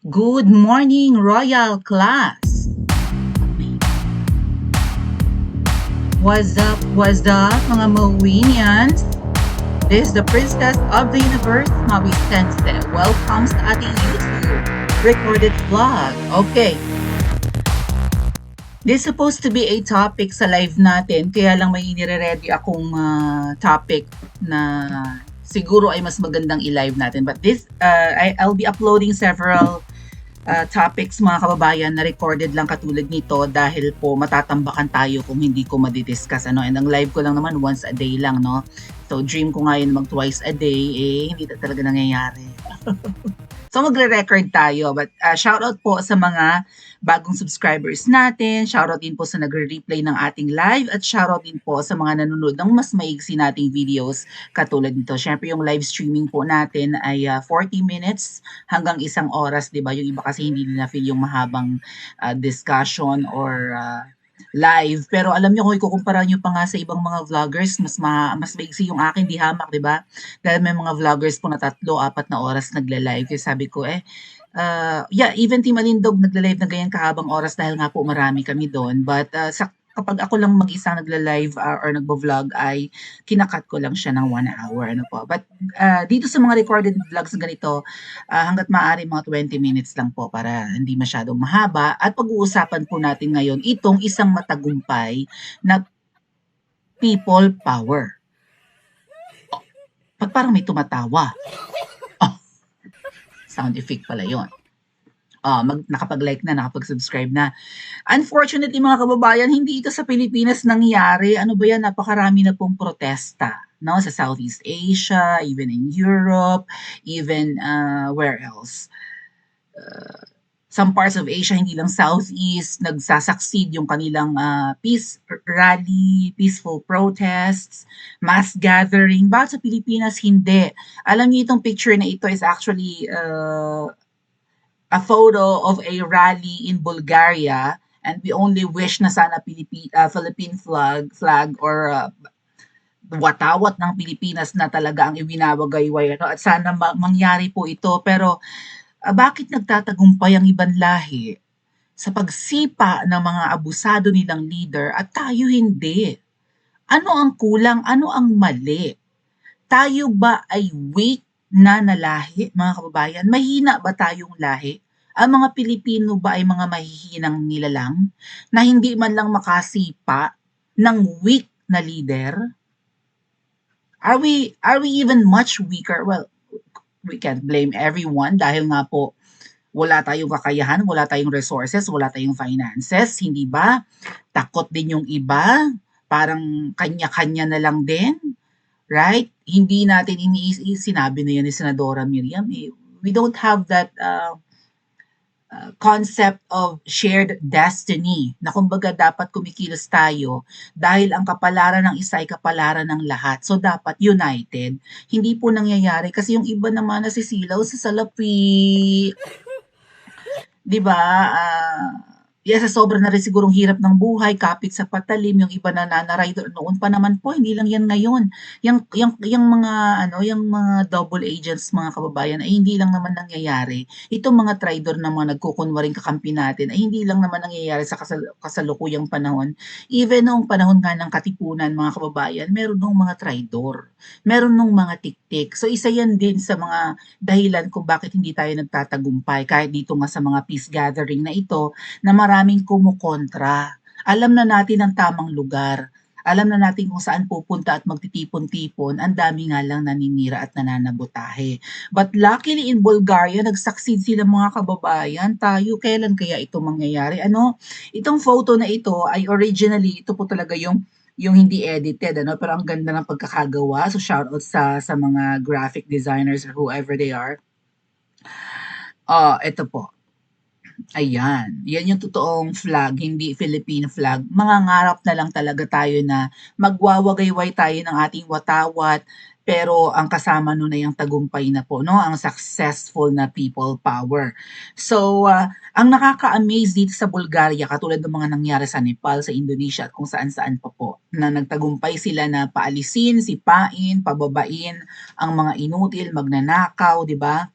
Good morning, Royal Class! What's up, mga Mawinians? This is the Princess of the Universe, Maui Sensei. Welcome sa ating YouTube recorded vlog. Okay. This is supposed to be a topic sa live natin, kaya lang may nire-ready akong topic na siguro ay mas magandang i-live natin. But I'll be uploading several topics mga kababayan na recorded lang katulad nito dahil po matatambakan tayo kung hindi ko madidiscuss and ang live ko lang naman once a day lang, no? So dream ko nga yun mag twice a day, hindi talaga nangyayari. So magre-record tayo, but shoutout po sa mga bagong subscribers natin, shoutout din po sa nagre-replay ng ating live, at shoutout din po sa mga nanonood ng mas maigsi nating videos katulad nito. Syempre yung live streaming po natin ay 40 minutes hanggang 1 oras, 'di ba? Yung iba kasi hindi nila feel yung mahabang discussion or live. Pero alam niyo kung ikukumpara niyo pa nga sa ibang mga vloggers, mas maigsi yung akin, di hamak, 'di ba? Dahil may mga vloggers po na 3-4 na oras nagla-live. Kaya sabi ko even Team Alindog nagla-live na ganyan kahabang oras dahil nga po marami kami doon. But kapag ako lang mag-isa nagla-live or nagbo-vlog ay kinakat ko lang siya ng 1 hour. Ano po. But dito sa mga recorded vlogs na ganito, hanggat maaari mga 20 minutes lang po para hindi masyadong mahaba. At pag-uusapan po natin ngayon itong isang matagumpay na people power. Ba't parang may tumatawa? Sound effect pala yun. Nakapag-like na, nakapag-subscribe na. Unfortunately, mga kababayan, hindi ito sa Pilipinas nangyari. Ano ba yan? Napakarami na pong protesta, no? Sa Southeast Asia, even in Europe, even where else? Some parts of Asia, hindi lang Southeast, nagsasucceed yung kanilang peace rally, peaceful protests, mass gathering. Bakit sa Pilipinas hindi? Alam niyo itong picture na ito is actually a photo of a rally in Bulgaria, and we only wish na sana Philippine flag or watawat ng Pilipinas na talaga ang ibinabagayway, at sana mangyari po ito. Pero bakit nagtatagumpay ang ibang lahi sa pagsipa ng mga abusado nilang leader at tayo hindi? Ano ang kulang? Ano ang mali? Tayo ba ay weak na lahi, mga kababayan? Mahina ba tayong lahi? Ang mga Pilipino ba ay mga mahihinang nilalang na hindi man lang makasipa ng weak na leader? Are we even much weaker? Well, we can't blame everyone dahil nga po wala tayong kakayahan, wala tayong resources, wala tayong finances, hindi ba? Takot din yung iba, parang kanya-kanya na lang din, right? Hindi natin sinabi na yan ni Senadora Miriam, we don't have that concept of shared destiny na kumbaga dapat kumikilos tayo dahil ang kapalaran ng isa ay kapalaran ng lahat. So dapat united. Hindi po nangyayari kasi yung iba naman nasisilaw sa salapi. 'Di ba? Sa sobra na rin sigurong hirap ng buhay, kapit sa patalim, yung iba nananarider noon pa naman po, hindi lang yan ngayon. Yang mga yung mga double agents, mga kababayan, ay hindi lang naman nangyayari. Itong mga traidor na mga nagkukunwaring kakampi natin ay hindi lang naman nangyayari sa kasalukuyang panahon. Even noong panahon nga ng Katipunan, mga kababayan, meron nung mga traidor. Meron nung mga tiktik. So isa yan din sa mga dahilan kung bakit hindi tayo nagtatagumpay kahit dito nga sa mga peace gathering na ito na maraming kumukontra. Alam na natin ang tamang lugar. Alam na natin kung saan pupunta at magtitipon-tipon, ang dami nga lang naninira at nananabotahe. But luckily in Bulgaria, nag-succeed sila, mga kababayan. Tayo, kailan kaya ito mangyayari? Itong photo na ito ay originally, ito po talaga yung hindi edited, pero ang ganda ng pagkakagawa. So shoutout sa mga graphic designers or whoever they are. Ito po. Ayan, yan yung totoong flag, hindi Philippine flag. Mangangarap na lang talaga tayo na magwawagayway tayo ng ating watawat, pero ang kasama nun ay ang tagumpay na po, no? Ang successful na people power. So, ang nakaka-amaze dito sa Bulgaria, katulad ng mga nangyari sa Nepal, sa Indonesia, at kung saan-saan pa po, na nagtagumpay sila na paalisin, sipain, pababain ang mga inutil, magnanakaw, di ba?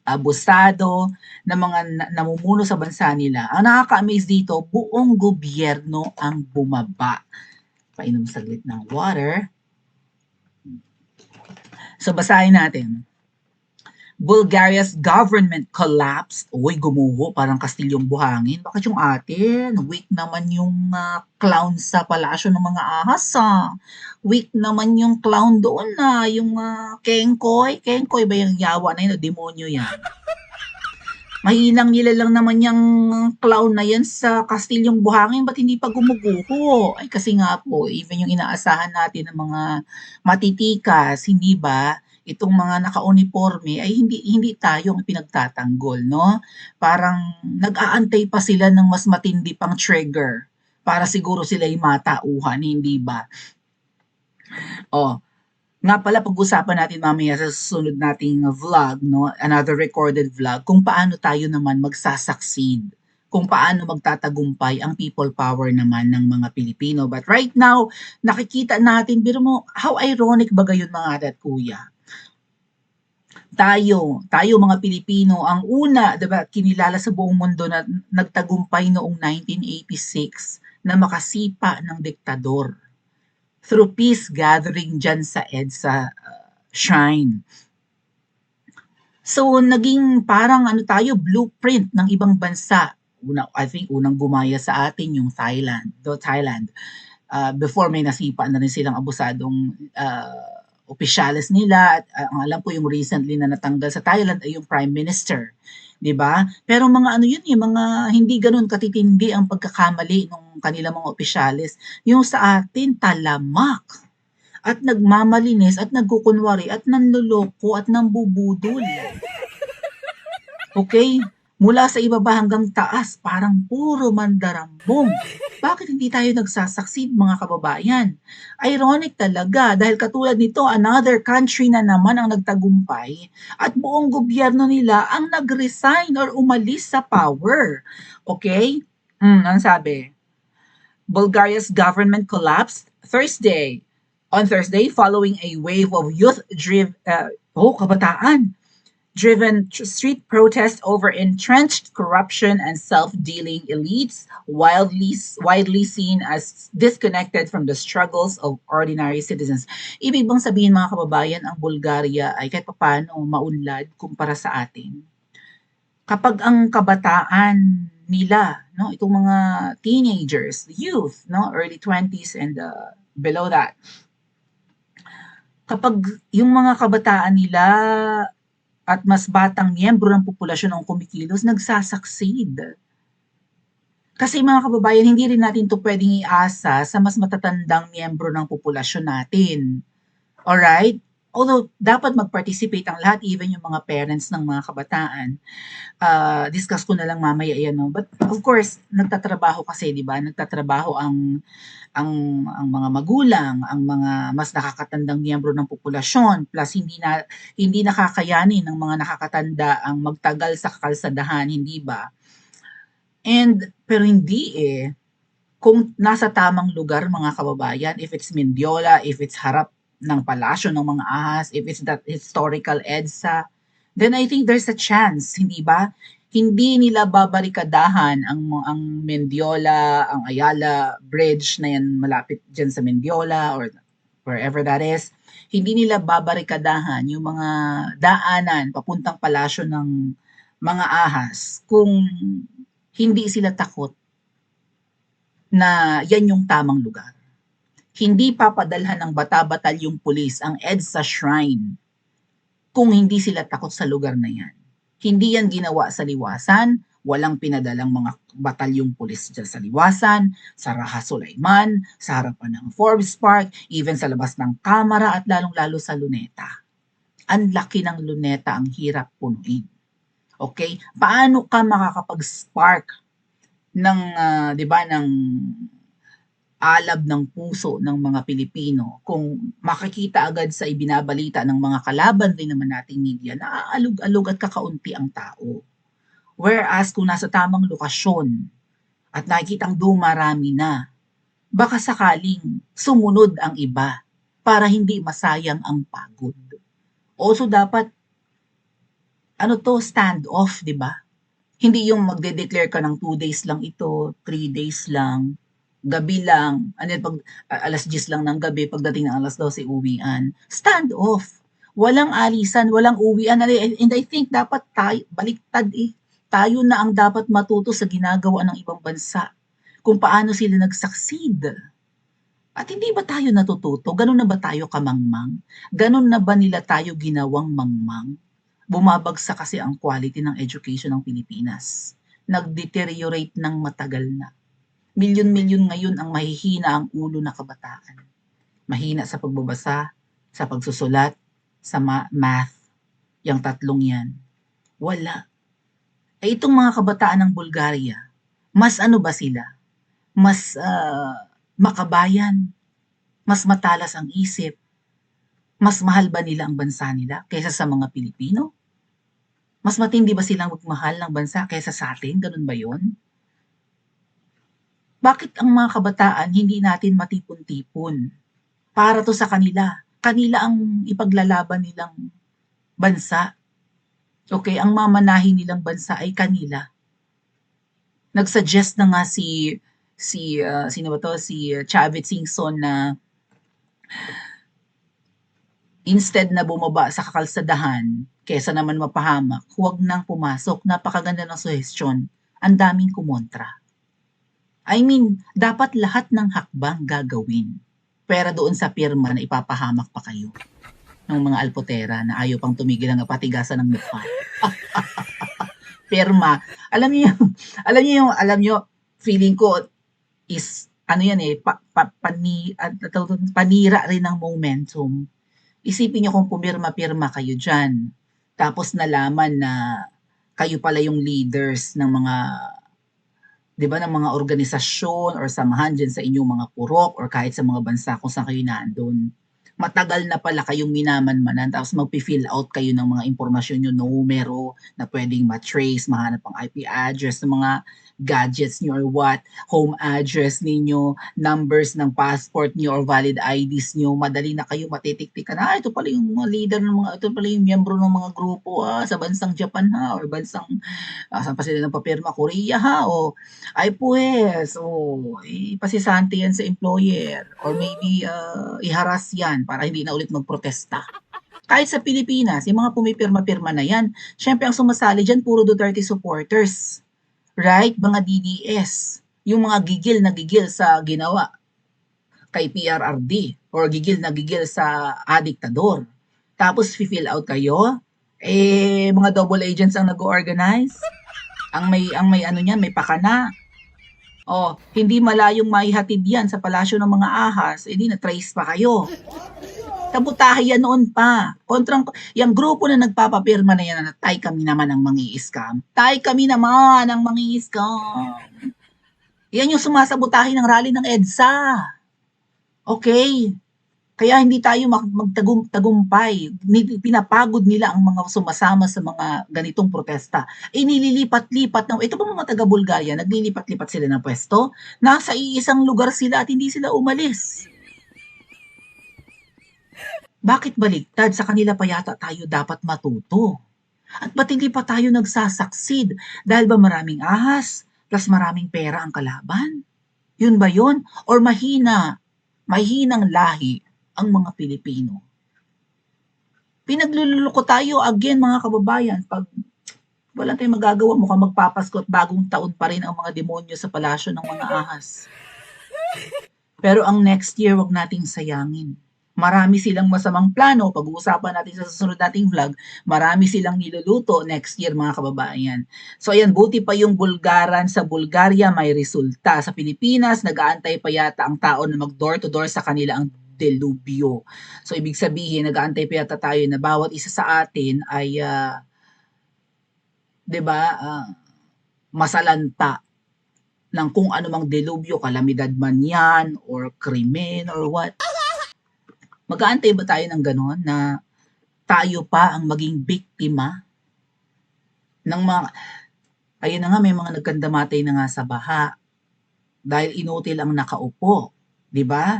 abusado ng mga namumuno sa bansa nila. Ang nakaka-amaze dito, buong gobyerno ang bumaba. Painom saglit ng water. So basahin natin. Bulgaria's government collapsed. Uy, gumuho, parang kastilyong buhangin. Bakit yung atin? Weak naman yung clown sa palasyo ng mga ahas. Weak naman yung clown doon na, yung Kengkoy. Kengkoy ba yung yawa na yun? O demonyo yan? Mahinang nila lang naman yung clown na yan sa kastilyong buhangin. Ba't hindi pa gumuguho? Ay kasi nga po, even yung inaasahan natin ng mga matitikas, hindi ba? Itong mga naka-uniforme ay hindi tayo ang pinagtatanggol, no? Parang nag-aantay pa sila ng mas matindi pang trigger para siguro sila ay matauhan, hindi ba? Oh, nga pala pag-usapan natin mamaya sa susunod nating vlog, no? Another recorded vlog kung paano tayo naman magsa-succeed, kung paano magtatagumpay ang people power naman ng mga Pilipino. But right now, nakikita natin, biro mo, how ironic ba gayon mga ate at kuya? Tayo mga Pilipino, ang una, diba, kinilala sa buong mundo na nagtagumpay noong 1986 na makasipa ng diktador through peace gathering dyan sa EDSA shrine. So, naging parang ano tayo, blueprint ng ibang bansa. I think unang gumaya sa atin yung Thailand. Before may nasipa na rin silang abusadong opisyalis nila. At ang alam ko yung recently na natanggal sa Thailand ay yung Prime Minister. 'Di ba? Pero mga ano yun, yung mga hindi ganoon katitindi ang pagkakamali ng kanilang mga opisyalis. Yung sa atin, talamak at nagmamalinis at nagkukunwari at nanloloko at nambubudol. Okay? Mula sa ibaba hanggang taas, parang puro mandarambong. Bakit hindi tayo nagsasucceed mga kababayan? Ironic talaga dahil katulad nito, another country na naman ang nagtagumpay at buong gobyerno nila ang nag-resign or umalis sa power. Okay? Ang sabi? Bulgaria's government collapsed on Thursday following a wave of kabataan driven street protests over entrenched corruption and self-dealing elites, widely seen as disconnected from the struggles of ordinary citizens. Ibig bang sabihin mga kababayan, ang Bulgaria ay kahit paano maunlad kumpara sa atin? Kapag ang kabataan nila, no, itong mga teenagers, youth, no, early 20s and below that, kapag yung mga kabataan nila at mas batang miyembro ng populasyon ang kumikilos, nagsasucceed. Kasi mga kababayan, hindi rin natin to pwedeng iasa sa mas matatandang miyembro ng populasyon natin. Alright? Although, dapat mag-participate ang lahat, even yung mga parents ng mga kabataan. Discuss ko na lang mamaya yan, no? But of course, nagtatrabaho kasi, di ba? Nagtatrabaho ang mga magulang, ang mga mas nakakatandang miyembro ng populasyon, plus hindi nakakayanin ng mga nakakatanda ang magtagal sa kalsadahan, hindi ba? Pero hindi kung nasa tamang lugar mga kababayan, if it's Mendiola, if it's harap ng palasyo ng mga ahas, if it's that historical EDSA, then I think there's a chance, hindi ba? Hindi nila babarikadahan ang Mendiola, ang Ayala Bridge na yan malapit dyan sa Mendiola or wherever that is. Hindi nila babarikadahan yung mga daanan papuntang palasyo ng mga ahas kung hindi sila takot na yan yung tamang lugar. Hindi papadalhan ng bata-batalyong pulis ang EDSA shrine kung hindi sila takot sa lugar na yan. Hindi yan ginawa sa liwasan, walang pinadalang mga batalyong pulis dyan sa liwasan, sa Raha Sulaiman, sa harapan ng Forbes Park, even sa labas ng Kamara at lalong-lalo sa Luneta. Ang laki ng Luneta, ang hirap punuin. Okay? Paano ka makakapag-spark ng, 'di ba, ng alab ng puso ng mga Pilipino kung makikita agad sa ibinabalita ng mga kalaban din naman nating media na aalog-alog at kakaunti ang tao. Whereas kung nasa tamang lokasyon at nakikitang dumarami na, baka sakaling sumunod ang iba para hindi masayang ang pagod. Also dapat ano 'to, standoff, 'di ba? Hindi yung magde-declare ka ng 2 days lang ito, 3 days lang, gabi lang, and then 'pag 10:00 lang ng gabi, pagdating ng 12:00 uwian. Standoff. Walang alisan, walang uwian, and I think dapat baliktad, eh. Tayo na ang dapat matuto sa ginagawa ng ibang bansa, kung paano sila nag-succeed. At hindi ba tayo natututo? Gano'n na ba tayo kamangmang? Gano'n na ba nila tayo ginawang mangmang? Bumabagsak kasi ang quality ng education ng Pilipinas. Nag-deteriorate ng matagal na. Milyon-milyon ngayon ang mahihina ang ulo na kabataan. Mahina sa pagbabasa, sa pagsusulat, sa math. Yang tatlong yan. Wala. Eh itong mga kabataan ng Bulgaria, mas ano ba sila? Mas makabayan, mas matalas ang isip, mas mahal ba nila ang bansa nila kaysa sa mga Pilipino? Mas matindi ba silang magmahal ng bansa kaysa sa atin? Ganun ba yun? Bakit ang mga kabataan hindi natin matipon-tipon? Para 'to sa kanila. Kanila ang ipaglalaban nilang bansa. Okay, ang mamanahin nilang bansa ay kanila. Nag-suggest na nga sino ba 'to, si Chavit Singson na instead na bumaba sa kakalsadahan kaysa naman mapahamak, huwag nang pumasok. Napakaganda ng suhestiyon. Ang daming kumontra. I mean, dapat lahat ng hakbang gagawin. Pero doon sa pirma na ipapahamak pa kayo ng mga alpotera na ayaw pang tumigil hanggang patigasan ng mukha. Pirma. Alam niyo, alam niyo, feeling ko is, ano yan eh, panira rin ng momentum. Isipin niyo kung pumirma-pirma kayo dyan. Tapos nalaman na kayo pala yung leaders ng mga, 'di ba, ng mga organisasyon or samahan diyan sa inyong mga purok or kahit sa mga bansa kung saan kayo nandoon. Matagal na pala kayong minamanmanan tapos magfi-fill out kayo ng mga impormasyon niyo, numero na puwedeng ma-trace, mahanap ang IP address ng mga gadgets niyo or what, home address ninyo, numbers ng passport niyo or valid IDs niyo. Madali na kayo matitiktikan, ito pala yung mga leader ng mga ito pala yung miyembro ng mga grupo, sa bansang Japan ha or bansang, saan pa sila nagpapirma, Korea ha, o ay pues, ipasisante yan sa employer or maybe i-harass yan para hindi na ulit magprotesta. Kahit sa Pilipinas, yung mga pumipirma-pirma na yan, syempre ang sumasali dyan puro Duterte supporters. Right? Mga DDS. Yung mga gigil na gigil sa ginawa kay PRRD or gigil na gigil sa adiktador. Tapos fill out kayo, mga double agents ang nag-organize. Ang may ano niyan, may pakana. Hindi malayong maihatid yan sa palasyo ng mga ahas, di na-trace pa kayo. Kabutahe yan noon pa. Yung grupo na nagpapapirma na yan na tay kami naman ang mangi-scam. Tay kami naman ang mangi-scam. Yan yung sumasabotahe ng rally ng EDSA. Okay. Kaya hindi tayo magtagumpay. Pinapagod nila ang mga sumasama sa mga ganitong protesta. Nililipat-lipat ito ba mga taga Bulgaria, naglilipat-lipat sila ng pwesto? Nasa iisang lugar sila at hindi sila umalis. Bakit baliktad? Sa kanila pa yata tayo dapat matuto. At ba't hindi pa tayo nagsasucceed? Dahil ba maraming ahas, plus maraming pera ang kalaban? Yun ba yun? Or mahinang lahi ang mga Pilipino? Pinagluloko tayo again mga kababayan. Pag wala tayong magagawa, mukhang magpapasko at bagong taon pa rin ang mga demonyo sa palasyo ng mga ahas. Pero ang next year, wag nating sayangin. Marami silang masamang plano, pag-uusapan natin sa susunod nating vlog, marami silang niluluto next year mga kababayan. So ayan, buti pa yung Bulgaran sa Bulgaria may resulta. Sa Pilipinas, nag-aantay pa yata ang tao na mag-door to door sa kanila ang delubyo. So ibig sabihin, nag-aantay pa yata tayo na bawat isa sa atin ay, 'di ba, masalanta ng kung anumang delubyo, kalamidad man yan, or krimen, or what. Mag-aantay ba tayo ng gano'n na tayo pa ang maging biktima ng mga, ayun na nga, may mga nagkandamatay na nga sa baha dahil inutil ang nakaupo, di ba?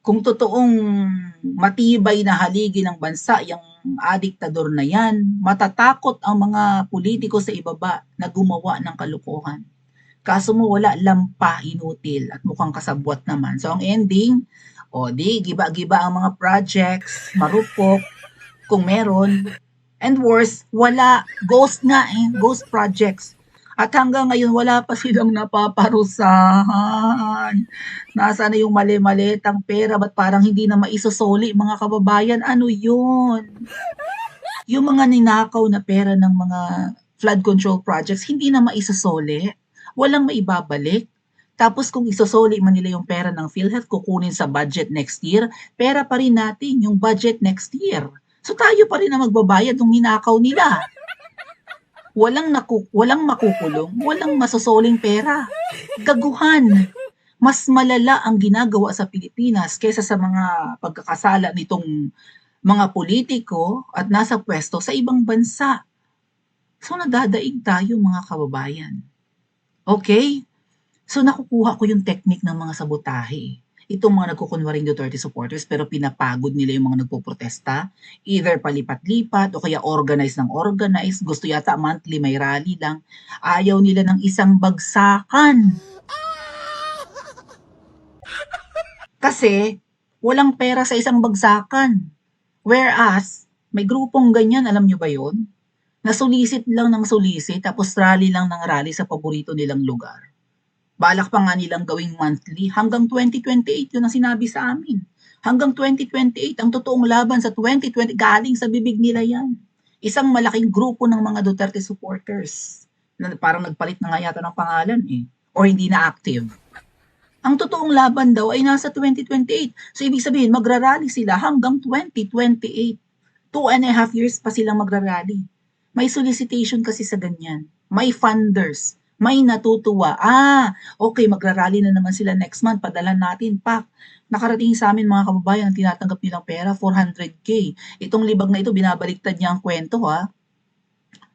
Kung totoong matibay na haligi ng bansa yung adiktador na yan, matatakot ang mga politiko sa ibaba na gumawa ng kalokohan. Kaso mo wala, lampa, inutil at mukhang kasabwat naman. So ang ending, o di, giba-giba ang mga projects, marupok, kung meron. And worse, wala. Ghost nga eh. Ghost projects. At hanggang ngayon, wala pa silang napaparusahan. Nasaan na yung mali-malitang pera? Ba't parang hindi na maisosoli, mga kababayan? Ano yun? Yung mga ninakaw na pera ng mga flood control projects, hindi na maisosoli. Walang maibabalik. Tapos kung isosoli man nila yung pera ng PhilHealth, kukunin sa budget next year, pera pa rin natin yung budget next year. So tayo pa rin na magbabayad ng ninakaw nila. Walang makukulong, walang masosoling pera. Gaguhan. Mas malala ang ginagawa sa Pilipinas kaysa sa mga pagkakasala nitong mga politiko at nasa pwesto sa ibang bansa. So nadadaig tayo, mga kababayan. Okay? So nakukuha ko yung technique ng mga sabotahe. Itong mga nagkukunwaring Duterte supporters pero pinapagod nila yung mga nagpoprotesta. Either palipat-lipat o kaya organize ng organize. Gusto yata monthly may rally lang. Ayaw nila ng isang bagsakan. Kasi walang pera sa isang bagsakan. Whereas, may grupong ganyan, alam nyo ba yon? Nasulisit lang ng sulisit tapos rally lang ng rally sa paborito nilang lugar. Balak pa nga nilang gawing monthly hanggang 2028, yun ang sinabi sa amin. Hanggang 2028, ang totoong laban sa 2020, galing sa bibig nila yan. Isang malaking grupo ng mga Duterte supporters na parang nagpalit na nga yata ng pangalan eh, or hindi na active. Ang totoong laban daw ay nasa 2028. So ibig sabihin, magrarally sila hanggang 2028. 2.5 years pa silang magrarally. May solicitation kasi sa ganyan. May funders. May natutuwa. Okay, magrarally na naman sila next month. Padala natin, pak. Nakarating sa amin mga kababayan, ang tinatanggap nilang pera, 400K. Itong libag na ito, binabaliktad niya ang kwento ha.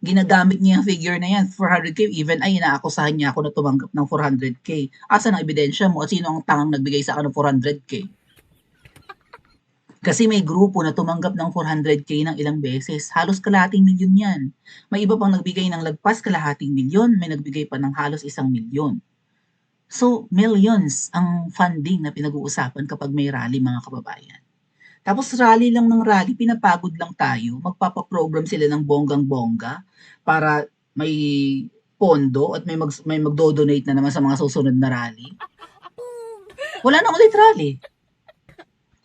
Ginagamit niya yung figure na yan, 400K. Even ay, inaakusahan niya ako na tumanggap ng 400K. Asan ang ebidensya mo? At sino ang tangang nagbigay sa akin ng 400K? Kasi may grupo na tumanggap ng 400K ng ilang beses. Halos kalahating milyon yan. May iba pang nagbigay ng lagpas kalahating milyon, may nagbigay pa ng halos 1 milyon. So, millions ang funding na pinag-uusapan kapag may rally, mga kababayan. Tapos rally lang ng rally, pinapagod lang tayo. Magpapaprogram sila ng bonggang-bongga para may pondo at may magdo-donate na naman sa mga susunod na rally. Wala na ulit rally.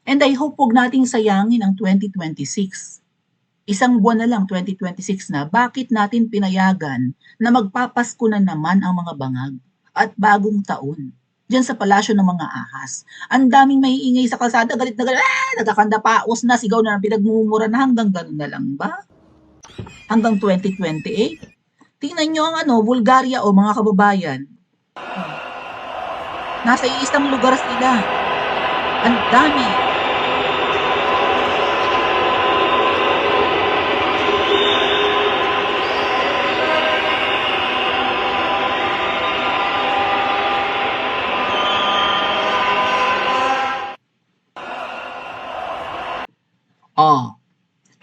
And I hope huwag nating sayangin ang 2026. Isang buwan na lang, 2026 na, bakit natin pinayagan na magpapasko na naman ang mga bangag at bagong taon? Diyan sa palasyo ng mga ahas. Ang daming maiingay sa kalsada, galit na galit, nagkakanda paos na, sigaw na, pinagmumura na, hanggang ganun na lang ba? Hanggang 2028? Tingnan nyo ang Bulgaria o mga kababayan. Nasa iisang lugar sila. Ang dami.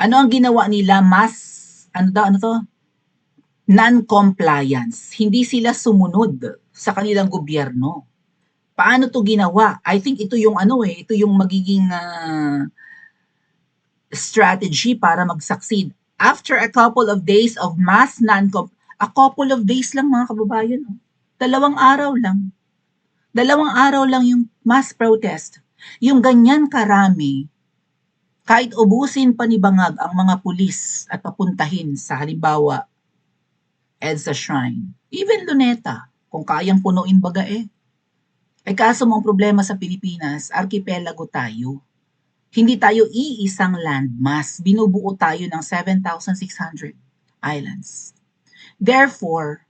Ano ang ginawa nila? Non-compliance. Hindi sila sumunod sa kanilang gobyerno. Paano to ginawa? I think ito yung ito yung magiging strategy para mag-succeed. After a couple of days of mass a couple of days lang mga kababayan. 2 araw lang. 2 araw lang yung mass protest. Yung ganyan karami, kahit ubusin pa ni Bangag ang mga pulis at papuntahin sa halimbawa EDSA Shrine, even Luneta, kung kayang punuin baga ay kaso mong problema sa Pilipinas, arkipelago tayo. Hindi tayo iisang landmass, binubuo tayo ng 7,600 islands. Therefore,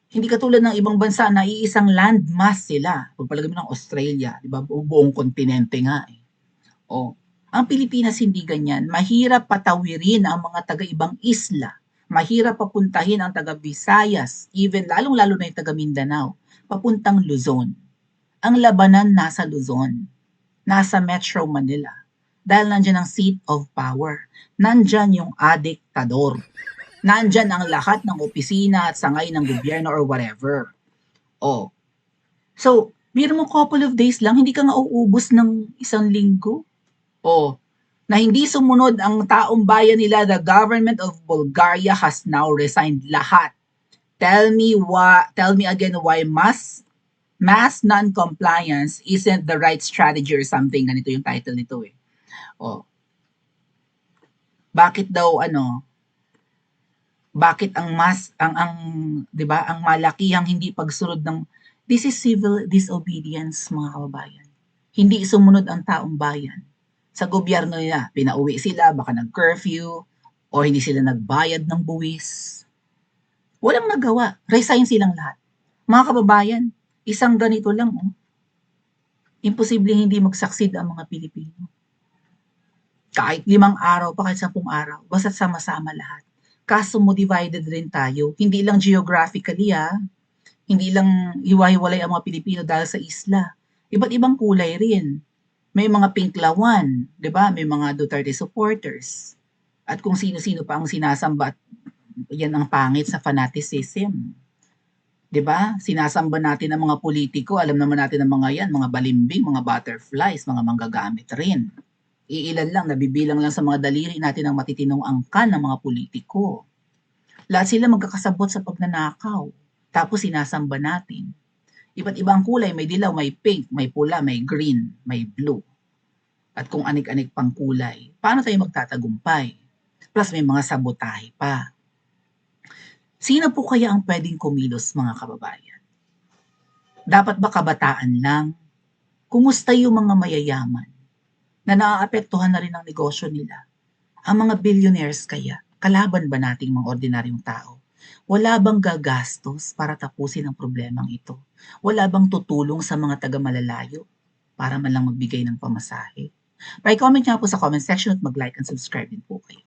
hindi katulad ng ibang bansa na iisang landmass sila. Pagpalagay mo ng Australia, di ba? Buong kontinente nga ang Pilipinas hindi ganyan. Mahirap patawirin ang mga taga-ibang isla. Mahirap papuntahin ang taga-Visayas, even lalong-lalo na yung taga-Mindanao, papuntang Luzon. Ang labanan nasa Luzon. nasa Metro Manila. Dahil nandyan ang seat of power. Nandyan yung adiktador. Nandyan ang lahat ng opisina at sangay ng gobyerno or whatever. Oh. So, biro mo couple of days lang, hindi ka nga uubos ng 1 linggo. Oh. Na hindi sumunod ang taong bayan nila, the government of Bulgaria has now resigned lahat. Tell me again why mass non-compliance isn't the right strategy or something. Ganito yung title nito eh. Oh. Bakit daw bakit ang 'di ba, ang malakihang hindi pagsunod ng this is civil disobedience, mga kababayan. Hindi sumunod ang taong bayan. Sa gobyerno nila, pinauwi sila, baka nag-curfew o hindi sila nagbayad ng buwis. Walang nagawa. Resign silang lahat. Mga kababayan, isang ganito lang, imposibleng hindi mag-succeed ang mga Pilipino. Kahit 5 araw pa, kahit 10 araw, basta't sama-sama lahat. Kaso mo divided rin tayo. Hindi lang geographically, hindi lang hiwa-hiwalay ang mga Pilipino dahil sa isla. Iba't ibang kulay rin. May mga pinklawan, 'di ba? May mga Duterte supporters. At kung sino-sino pa ang sinasamba at yan ang pangit sa fanaticism. 'Di ba? Sinasamba natin ang mga politiko, alam naman natin ang mga yan, mga balimbing, mga butterflies, mga manggagamit rin. Iilan lang, nabibilang lang sa mga daliri natin ang matitinong angkan ng mga politiko. Lahat sila magkakasabot sa pagnanakaw. Tapos sinasamba natin. Iba't ibang kulay, may dilaw, may pink, may pula, may green, may blue. At kung anik-anik pang kulay, paano tayo magtatagumpay? Plus may mga sabotahe pa. Sino po kaya ang pwedeng kumilos, mga kababayan? Dapat ba kabataan lang? Kumusta yung mga mayayaman na naaapektuhan na rin ang negosyo nila? Ang mga billionaires kaya, kalaban ba nating mga ordinaryong tao? Wala bang gagastos para tapusin ang problemang ito? Wala bang tutulong sa mga taga-malalayo para man lang magbigay ng pamasahe? Pa-comment niyo po sa comment section at mag-like and subscribe din po kayo.